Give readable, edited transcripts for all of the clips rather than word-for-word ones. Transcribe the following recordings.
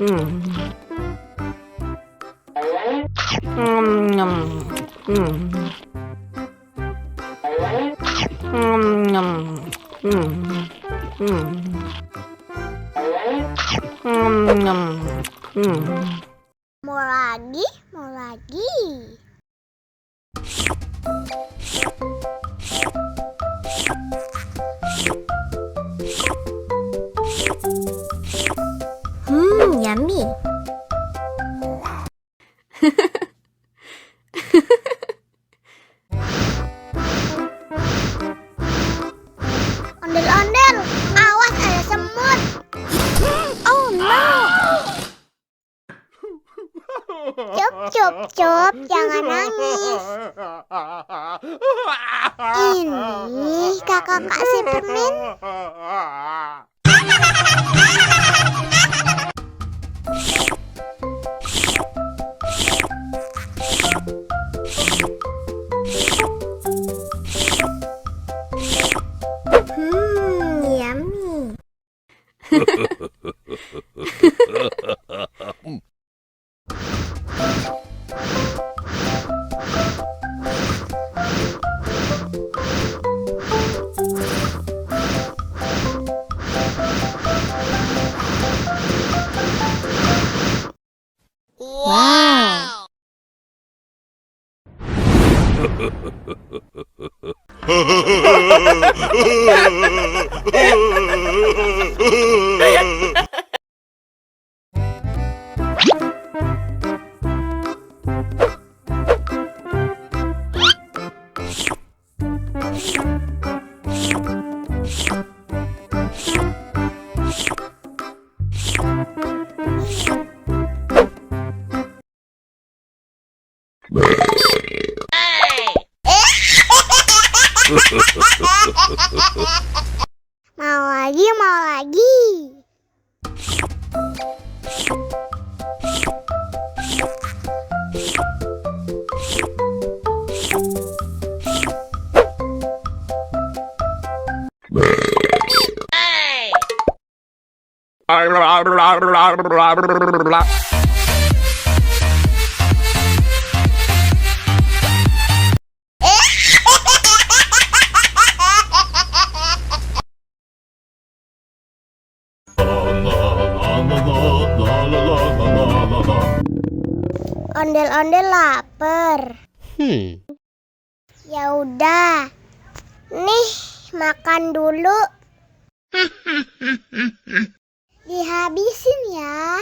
Mau lagi, mau lagi. Yummy. Ondel-ondel, awas ada semut. Oh no. Cup, jangan nangis. Ini kakak kasih permen. Yummy. Wow. Mau lagi, mau lagi. Ondel-ondel lapar. Ya udah. Nih, makan dulu. Dihabisin ya.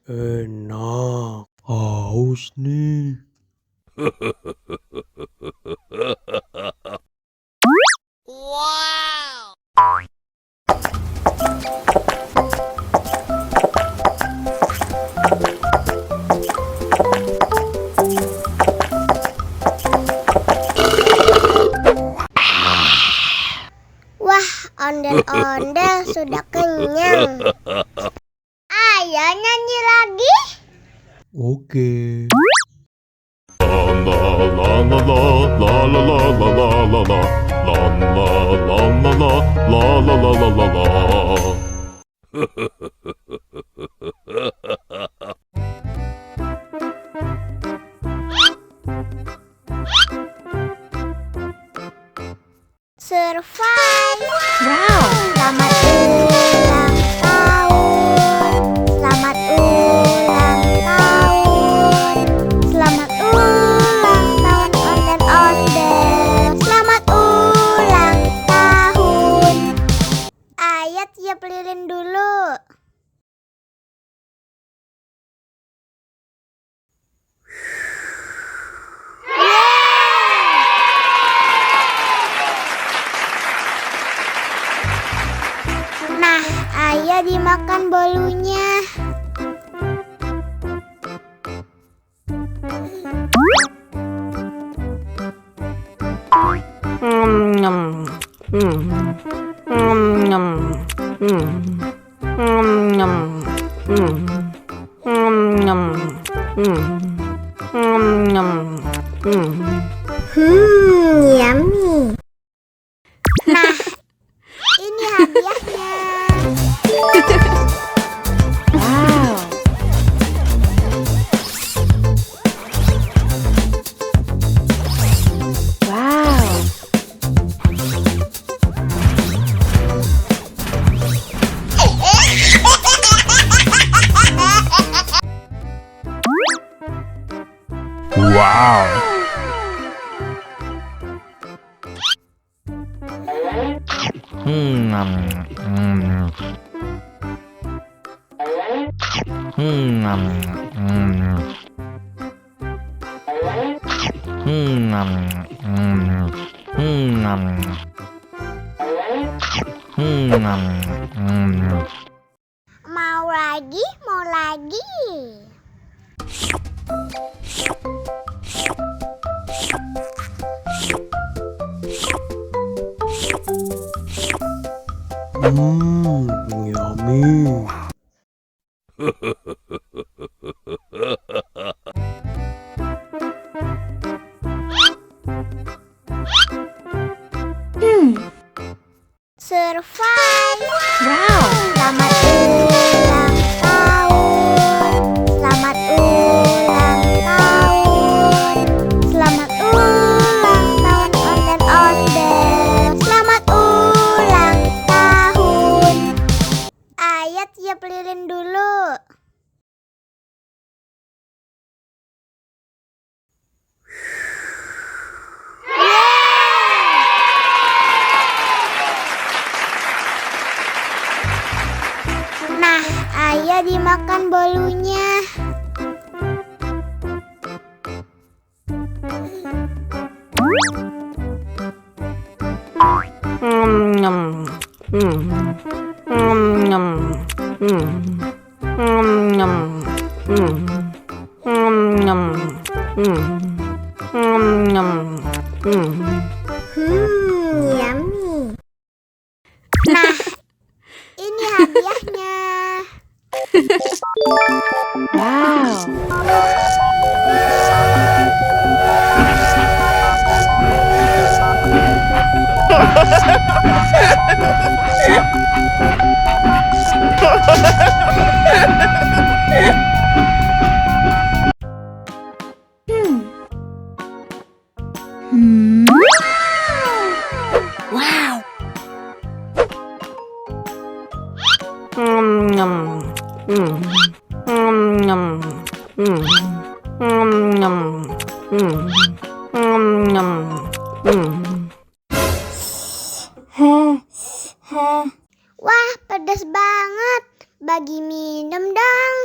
Enak. Haus nih. Wow. Wah, ondel-ondel sudah kenyang. Ayo nyanyi lagi. Oke. Survive. Wow. Selamat ulang tahun. Selamat ulang tahun. Selamat ulang tahun ondel-ondel. Selamat ulang tahun. Ayat tiup lilin dulu. Nah, ayo dimakan bolunya. Yummy. Nah, ini hadiahnya. Wow. Wow. Wow. Mau lagi, mau lagi. Yummy. Survive. Wow. Selamat ulang tahun. Selamat ulang tahun. Selamat ulang tahun onde-onde. Selamat ulang tahun. Ayat tiup lilin dulu. Nah, ayo dimakan bolunya. Yummy. Nah, ini hadiahnya. Wow. Wow. Wah, pedas banget. Bagi minum dong.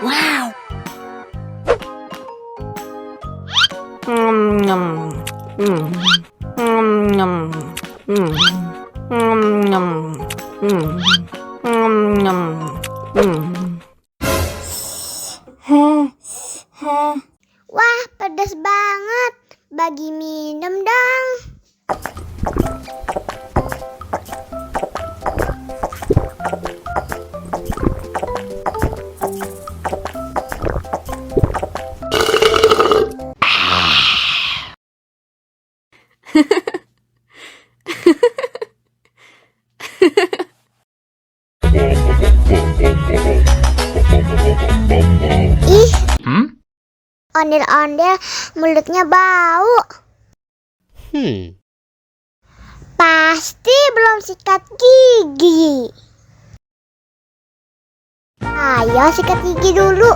Wow. Wah, pedas banget. Bagi minum dong. Ih, ondel-ondel mulutnya bau. Pasti belum sikat gigi. Ayo sikat gigi dulu.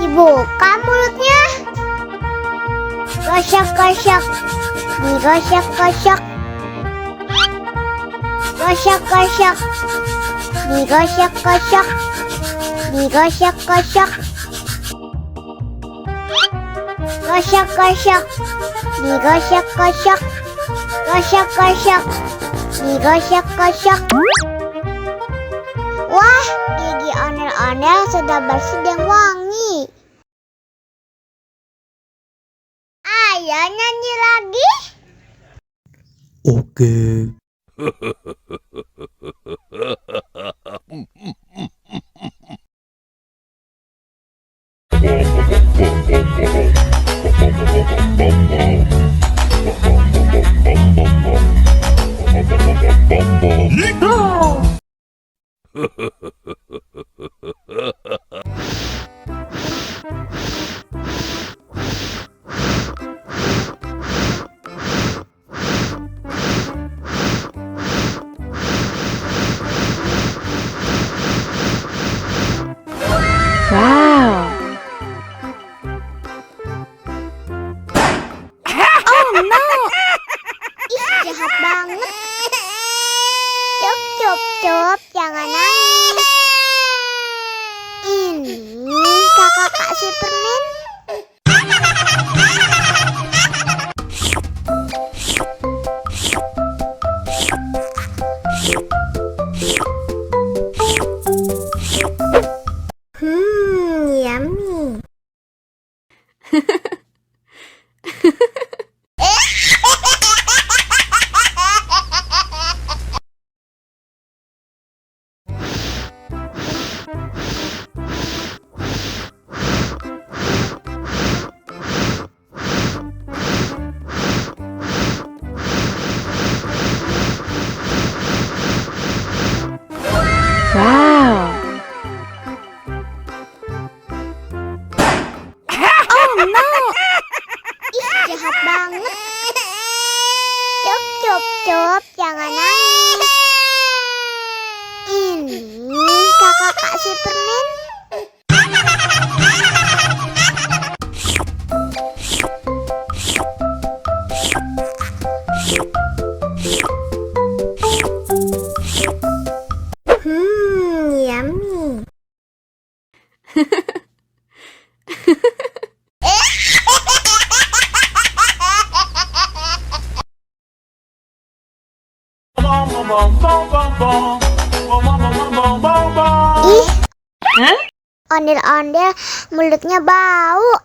Dibuka mulutnya. Gosok-gosok. Digosok-gosok. Gosok-gosok. Digosok-gosok. Digosok-gosok. Gosok-gosok. Digosok-gosok. Gosok-gosok. Digosok-gosok. Wah, gigi ondel-ondel sudah bersih dan wangi. Ayo nyanyi lagi. Oke. Wow. Oh no. Ih, jahat banget. Cup, cup, cup, jangan nangis. Ini kakak Kak Superman. Yummy. Wow. Oh no. Ih, jahat banget. Cup, cup, cup, jangan nangis. Ini kakak Kak Superman. Yummy. Ih, ondel-ondel mulutnya bau.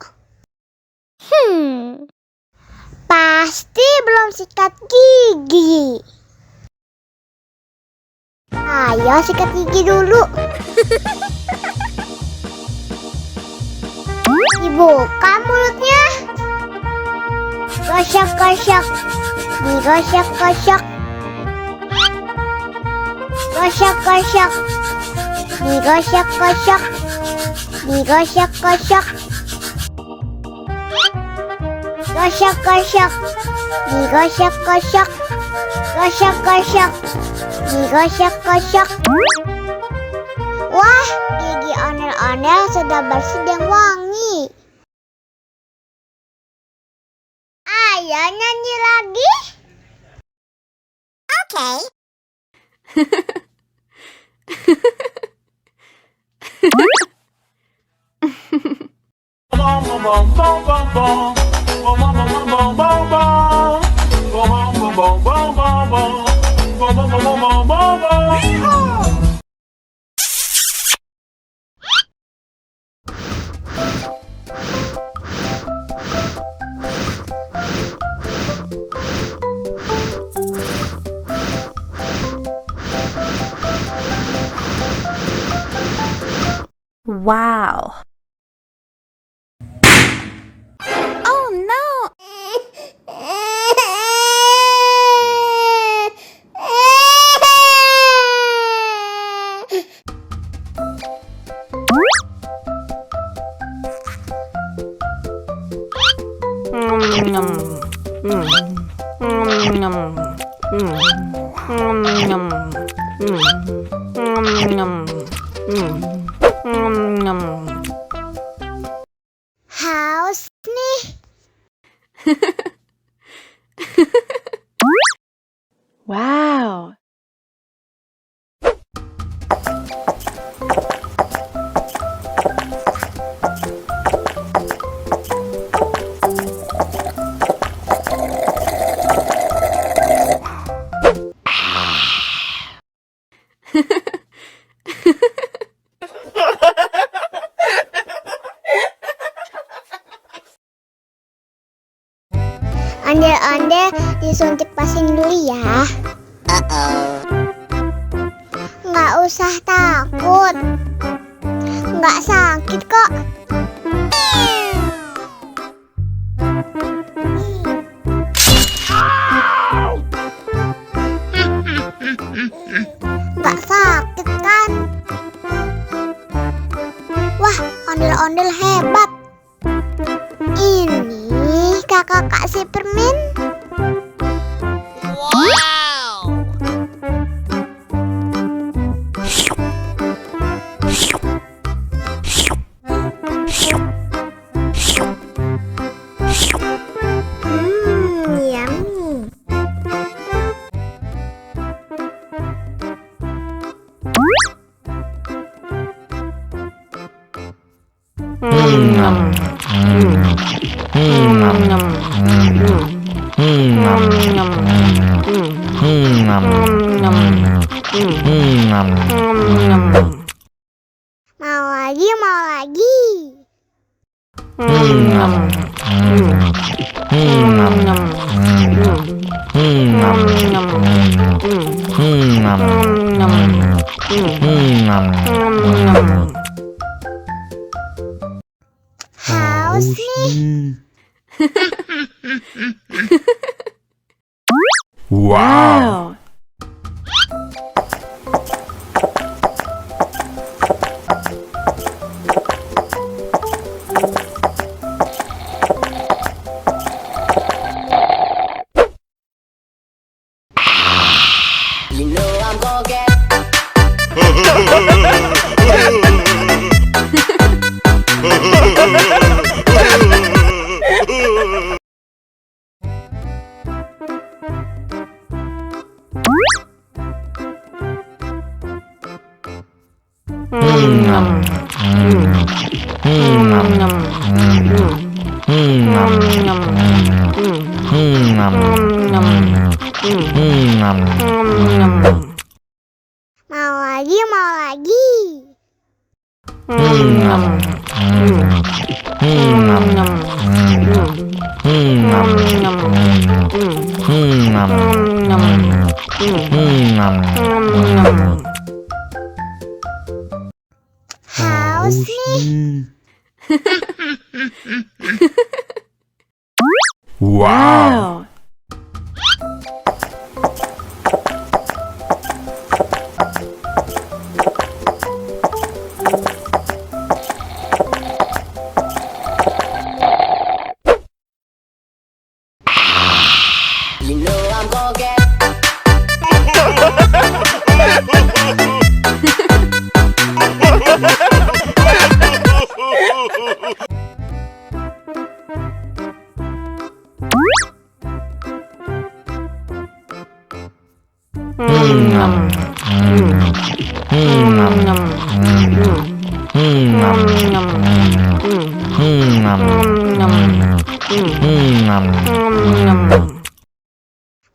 Pasti belum sikat gigi. Ayo sikat gigi dulu. Dibuka mulutnya. Gosok-gosok. Digosok-gosok. Gosok-gosok. Digosok-gosok. Digosok-gosok. Gosok-gosok. Digosok-gosok. Gosok-gosok. Digosok-gosok. Wah, gigi ondel-ondel sudah bersih dan wangi. Ayo nyanyi lagi. Oke. Wow. Oh no. Haus nih. Wow. Ondel-ondel disuntik vaksin dulu ya. Nggak usah takut. Nggak sakit kok. Nggak sakit kan? Wah, ondel-ondel hebat. Ini kakak kasih permen. Yummy. Mau lagi, mau lagi. Haus nih. Wow. You know I'm gonna get Mau lagi, mau lagi. Haus nih. Wow. You know I'm gonna get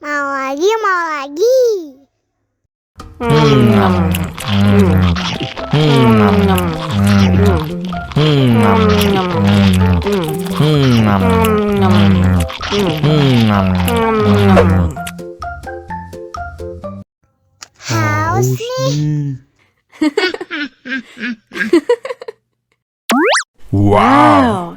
Mau lagi, mau lagi. Haus nih. Wow.